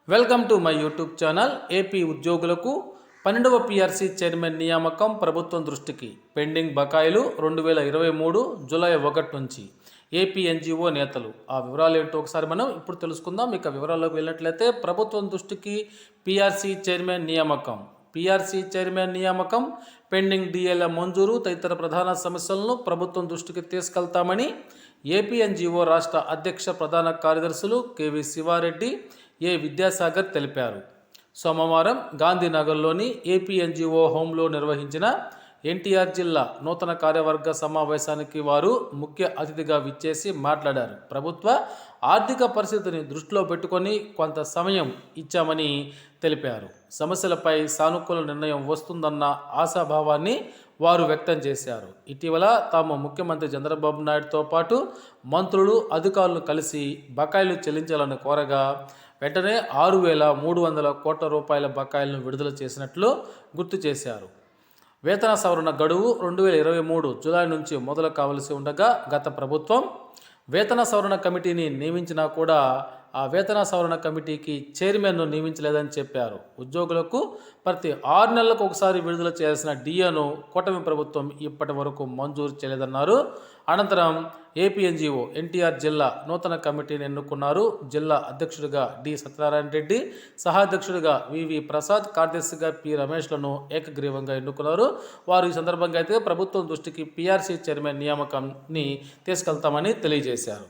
Welcome to my YouTube channel. AP ఉద్యోగులకు 12వ PRC chairman నియామకం ప్రభుత్వం దృష్టికి. పెండింగ్ బకాయిలు 2023 జూలై 1 నుంచి. ఏపీ ఎన్జిఓ నేతలు. ఆ వివరాలు ఏంటో ఒకసారి మనం ఇప్పుడు తెలుసుకుందాం. ఇక వివరాల్లోకి వెళ్ళినట్లయితే ప్రభుత్వం దృష్టికి పీఆర్సీ చైర్మన్ నియామకం. పీఆర్సీ చైర్మన్ నియామకం, పెండింగ్ డిఎల మంజూరు తదితర ప్రధాన సమస్యలను ప్రభుత్వం దృష్టికి తీసుకెళ్తామని ఏపీ ఎన్జిఓ రాష్ట్ర అధ్యక్ష ప్రధాన కార్యదర్శులు కేవి శివారెడ్డి, ఏ విద్యాసాగర్ తెలిపారు. సోమవారం గాంధీనగర్లోని ఏపీ ఎన్జిఓ హోంలో నిర్వహించిన ఎన్టీఆర్ జిల్లా నూతన కార్యవర్గ సమావేశానికి వారు ముఖ్య అతిథిగా విచ్చేసి మాట్లాడారు. ప్రభుత్వ ఆర్థిక పరిస్థితిని దృష్టిలో పెట్టుకొని కొంత సమయం ఇచ్చామని తెలిపారు. సమస్యలపై సానుకూల నిర్ణయం వస్తుందన్న ఆశాభావాన్ని వారు వ్యక్తం చేశారు. ఇటీవల తాము ముఖ్యమంత్రి చంద్రబాబు నాయుడుతో పాటు మంత్రులు, అధికారులు కలిసి బకాయిలు చెల్లించాలని కోరగా వెంటనే 6,300 కోట్ల రూపాయల బకాయిలను విడుదల చేసినట్లు గుర్తు చేశారు. వేతన సవరణ గడువు 2023 జూలై నుంచి మొదలు కావలసి ఉండగా గత ప్రభుత్వం వేతన సవరణ కమిటీని నియమించినా కూడా ఆ వేతన సవరణ కమిటీకి చైర్మన్ను నియమించలేదని చెప్పారు. ఉద్యోగులకు ప్రతి 6 నెలలకు ఒకసారి విడుదల చేయాల్సిన డిఏను కూటమి ప్రభుత్వం ఇప్పటి వరకు మంజూరు చేయలేదన్నారు. అనంతరం ఏపీ ఎన్జిఓ ఎన్టీఆర్ జిల్లా నూతన కమిటీని ఎన్నుకున్నారు. జిల్లా అధ్యక్షుడిగా డి సత్యనారాయణ రెడ్డి, సహాధ్యక్షుడిగా వివి ప్రసాద్, కార్యదర్శిగా పి రమేష్లను ఏకగ్రీవంగా ఎన్నుకున్నారు. వారు ఈ సందర్భంగా అయితే ప్రభుత్వం దృష్టికి పీఆర్సీ చైర్మన్ నియామకాన్ని తీసుకెళ్తామని తెలియజేశారు.